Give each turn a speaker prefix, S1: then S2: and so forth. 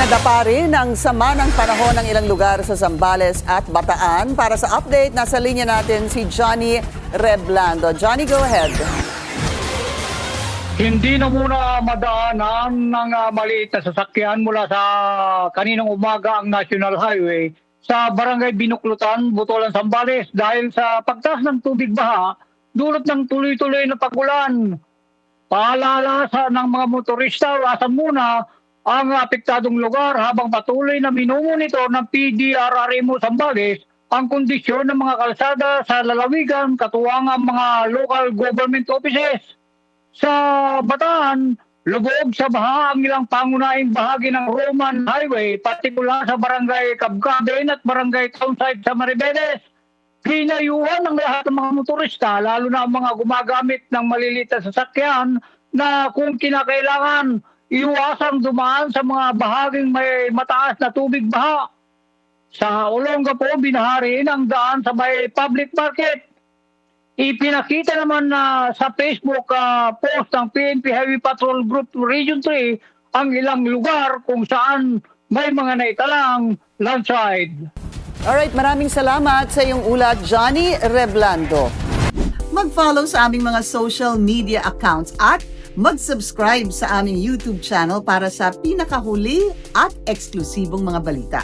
S1: Dinadapa rin ang sama ng panahon ng ilang lugar sa Zambales at Bataan. Para sa update, nasa linya natin si Johnny Reblando. Johnny, go ahead.
S2: Hindi na muna madaanan ng maliit na sasakyan mula sa kaninang umaga ang National Highway sa Barangay Binuklutan, Butolan, Zambales dahil sa pagtaas ng tubig baha dulot ng tuloy-tuloy na pagulan. Paalala ng mga motorista, wasan muna ang apektadong lugar habang patuloy na minumonitor ng PDRRMO Zambales ang kondisyon ng mga kalsada sa lalawigan katuwang ang mga local government offices. Sa Bataan, lubog sa baha ang ilang pangunahing bahagi ng Roman Highway, partikular sa Barangay Cabcaben at Barangay Townsite sa Maribeles. Pinayuhan ng lahat ng mga motorista, lalo na ang mga gumagamit ng maliliit na sasakyan na kung kinakailangan, iwasang dumaan sa mga bahaging may mataas na tubig baha. Sa Olongapo, binahari ang daan sa may public market. Ipinakita naman na sa Facebook post ng PNP Highway Patrol Group Region 3 ang ilang lugar kung saan may mga naitalang landslide.
S1: Alright, maraming salamat sa iyong ulat, Johnny Reblando. Mag-follow sa aming mga social media accounts at mag-subscribe sa aming YouTube channel para sa pinakahuli at eksklusibong mga balita.